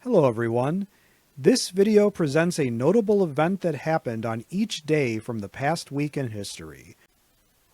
Hello everyone. This video presents a notable event that happened on each day from the past week in history.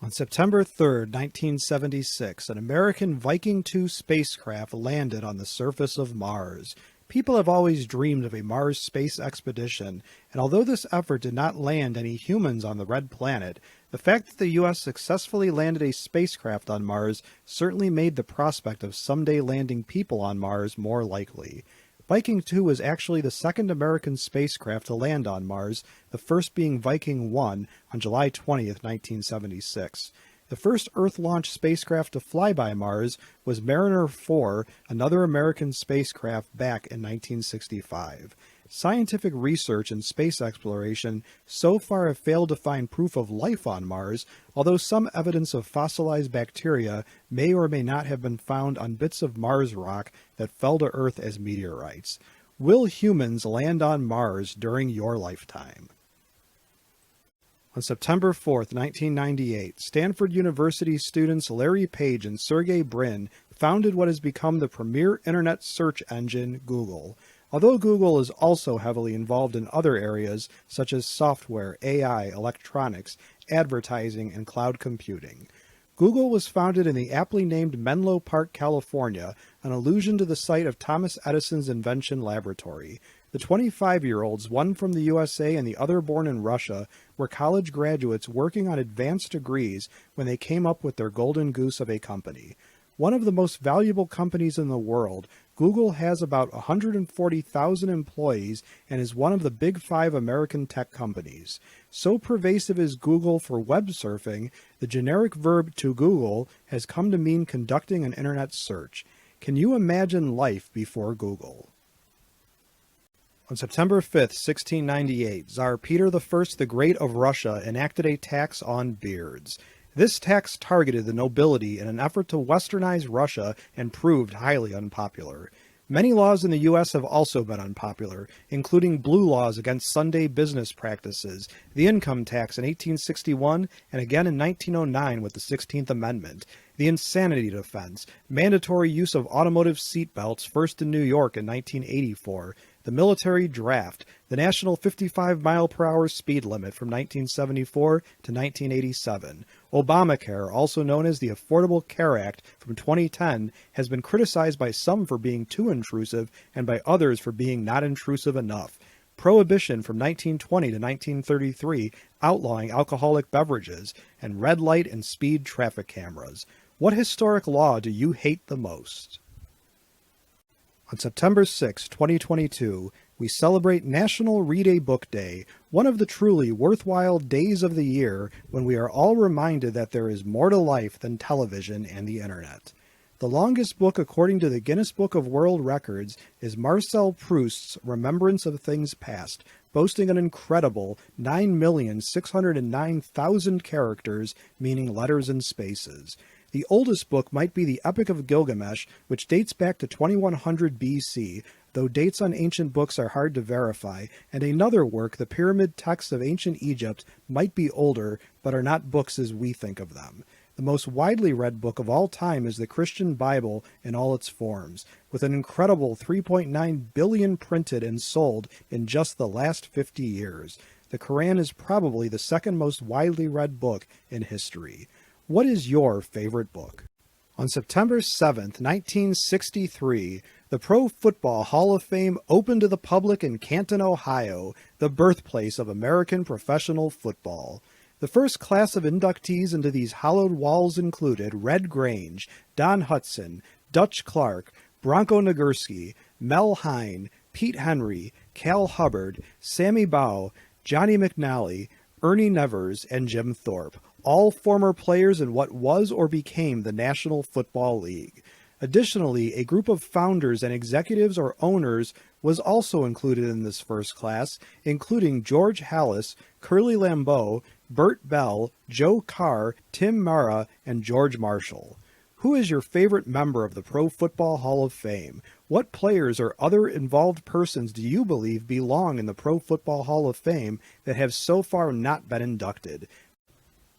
On September 3rd, 1976, an American Viking 2 spacecraft landed on the surface of Mars. People have always dreamed of a Mars space expedition, and although this effort did not land any humans on the Red Planet, the fact that the U.S. successfully landed a spacecraft on Mars certainly made the prospect of someday landing people on Mars more likely. Viking 2 was actually the second American spacecraft to land on Mars, the first being Viking 1 on July 20th, 1976. The first Earth-launched spacecraft to fly by Mars was Mariner 4, another American spacecraft back in 1965. Scientific research and space exploration so far have failed to find proof of life on Mars, although some evidence of fossilized bacteria may or may not have been found on bits of Mars rock that fell to Earth as meteorites. Will humans land on Mars during your lifetime? On September 4th, 1998, Stanford University students Larry Page and Sergey Brin founded what has become the premier internet search engine, Google. Although Google is also heavily involved in other areas such as software, AI, electronics, advertising, and cloud computing. Google was founded in the aptly named Menlo Park, California, an allusion to the site of Thomas Edison's invention laboratory. The 25-year-olds, one from the USA and the other born in Russia, were college graduates working on advanced degrees when they came up with their golden goose of a company. One of the most valuable companies in the world, Google has about 140,000 employees and is one of the big 5 American tech companies. So pervasive is Google for web surfing, the generic verb to Google has come to mean conducting an internet search. Can you imagine life before Google? On September 5th, 1698, Tsar Peter I the Great of Russia enacted a tax on beards. This tax targeted the nobility in an effort to westernize Russia and proved highly unpopular. Many laws in the U.S. have also been unpopular, including blue laws against Sunday business practices, the income tax in 1861, and again in 1909 with the 16th Amendment, the insanity defense, mandatory use of automotive seatbelts first in New York in 1984, the military draft, the national 55-mile-per-hour speed limit from 1974 to 1987. Obamacare, also known as the Affordable Care Act from 2010, has been criticized by some for being too intrusive and by others for being not intrusive enough. Prohibition from 1920 to 1933, outlawing alcoholic beverages, and red light and speed traffic cameras. What historic law do you hate the most? On September 6, 2022, we celebrate National Read a Book Day, one of the truly worthwhile days of the year when we are all reminded that there is more to life than television and the internet. The longest book according to the Guinness Book of World Records is Marcel Proust's Remembrance of Things Past, boasting an incredible 9,609,000 characters, meaning letters and spaces. The oldest book might be the Epic of Gilgamesh, which dates back to 2100 BC, though dates on ancient books are hard to verify, and another work, the Pyramid Texts of Ancient Egypt, might be older, but are not books as we think of them. The most widely read book of all time is the Christian Bible in all its forms, with an incredible 3.9 billion printed and sold in just the last 50 years. The Quran is probably the second most widely read book in history. What is your favorite book? On September 7th, 1963, the Pro Football Hall of Fame opened to the public in Canton, Ohio, the birthplace of American professional football. The first class of inductees into these hallowed walls included Red Grange, Don Hudson, Dutch Clark, Bronco Nagurski, Mel Hine, Pete Henry, Cal Hubbard, Sammy Bow, Johnny McNally, Ernie Nevers, and Jim Thorpe, all former players in what was or became the National Football League. Additionally, a group of founders and executives or owners was also included in this first class, including George Halas, Curly Lambeau, Bert Bell, Joe Carr, Tim Mara, and George Marshall. Who is your favorite member of the Pro Football Hall of Fame? What players or other involved persons do you believe belong in the Pro Football Hall of Fame that have so far not been inducted?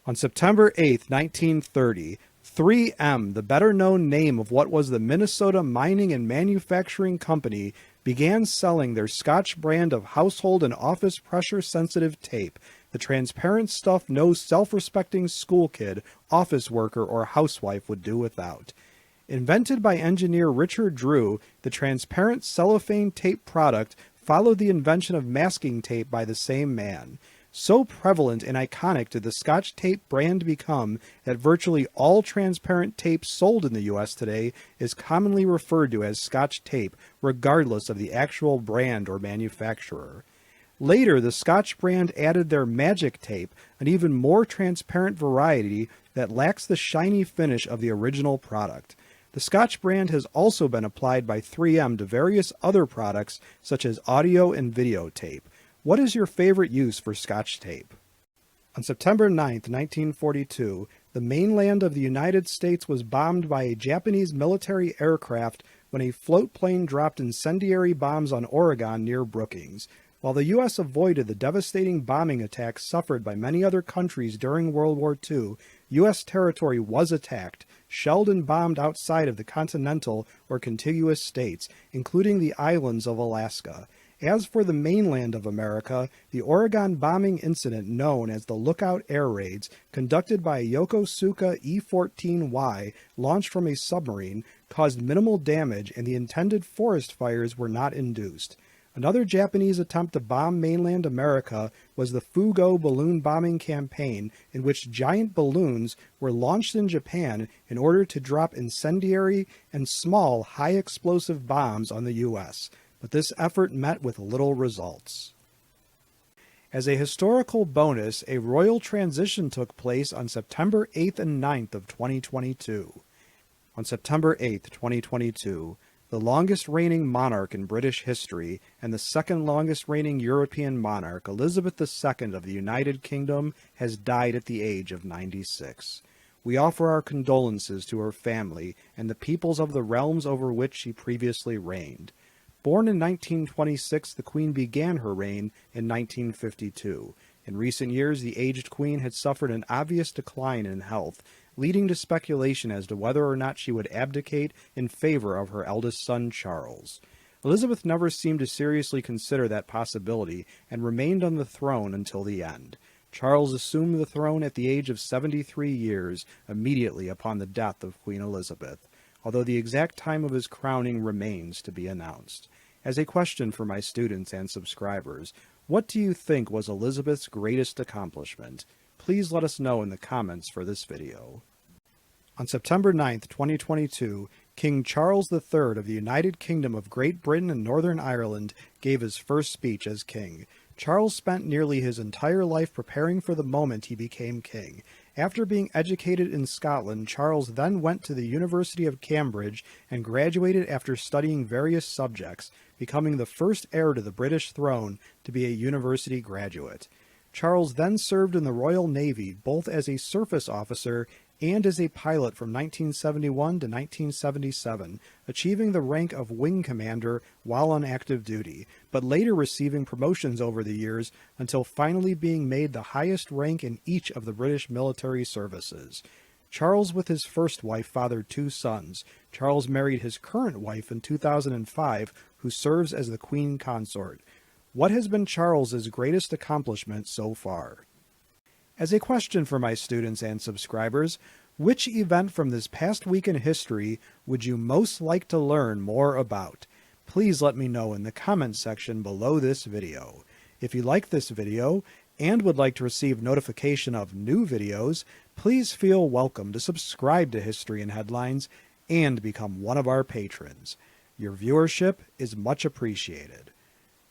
On September 8, 1930, 3M, the better-known name of what was the Minnesota Mining and Manufacturing Company, began selling their Scotch brand of household and office pressure-sensitive tape, the transparent stuff no self-respecting school kid, office worker, or housewife would do without. Invented by engineer Richard Drew, the transparent cellophane tape product followed the invention of masking tape by the same man. So prevalent and iconic did the Scotch tape brand become that virtually all transparent tape sold in the US today is commonly referred to as Scotch tape, regardless of the actual brand or manufacturer. Later, the Scotch brand added their Magic tape, an even more transparent variety that lacks the shiny finish of the original product. The Scotch brand has also been applied by 3M to various other products such as audio and video tape. What is your favorite use for Scotch tape? On September 9, 1942, the mainland of the United States was bombed by a Japanese military aircraft when a float plane dropped incendiary bombs on Oregon near Brookings. While the U.S. avoided the devastating bombing attacks suffered by many other countries during World War II, U.S. territory was attacked, shelled and bombed outside of the continental or contiguous states, including the islands of Alaska. As for the mainland of America, the Oregon bombing incident known as the Lookout Air Raids, conducted by a Yokosuka E-14Y launched from a submarine, caused minimal damage and the intended forest fires were not induced. Another Japanese attempt to bomb mainland America was the Fugo balloon bombing campaign, in which giant balloons were launched in Japan in order to drop incendiary and small high-explosive bombs on the U.S., but this effort met with little results. As a historical bonus, a royal transition took place on September 8th and 9th of 2022. On September 8th, 2022, the longest reigning monarch in British history and the second longest reigning European monarch, Elizabeth II of the United Kingdom, has died at the age of 96. We offer our condolences to her family and the peoples of the realms over which she previously reigned. Born in 1926, the Queen began her reign in 1952. In recent years, the aged Queen had suffered an obvious decline in health, leading to speculation as to whether or not she would abdicate in favor of her eldest son, Charles. Elizabeth never seemed to seriously consider that possibility and remained on the throne until the end. Charles assumed the throne at the age of 73 years, immediately upon the death of Queen Elizabeth, although the exact time of his crowning remains to be announced. As a question for my students and subscribers, what do you think was Elizabeth's greatest accomplishment? Please let us know in the comments for this video. On September 9th, 2022, King Charles III of the United Kingdom of Great Britain and Northern Ireland gave his first speech as king. Charles spent nearly his entire life preparing for the moment he became king. After being educated in Scotland, Charles then went to the University of Cambridge and graduated after studying various subjects, becoming the first heir to the British throne to be a university graduate. Charles then served in the Royal Navy, both as a surface officer and as a pilot from 1971 to 1977, achieving the rank of wing commander while on active duty, but later receiving promotions over the years until finally being made the highest rank in each of the British military services. Charles with his first wife fathered two sons. Charles married his current wife in 2005, who serves as the Queen Consort. What has been Charles's greatest accomplishment so far? As a question for my students and subscribers, which event from this past week in history would you most like to learn more about? Please let me know in the comments section below this video. If you like this video and would like to receive notification of new videos, please feel welcome to subscribe to History in Headlines and become one of our patrons. Your viewership is much appreciated.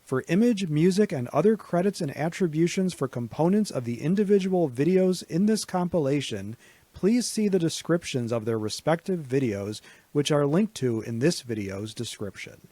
For image, music, and other credits and attributions for components of the individual videos in this compilation, please see the descriptions of their respective videos, which are linked to in this video's description.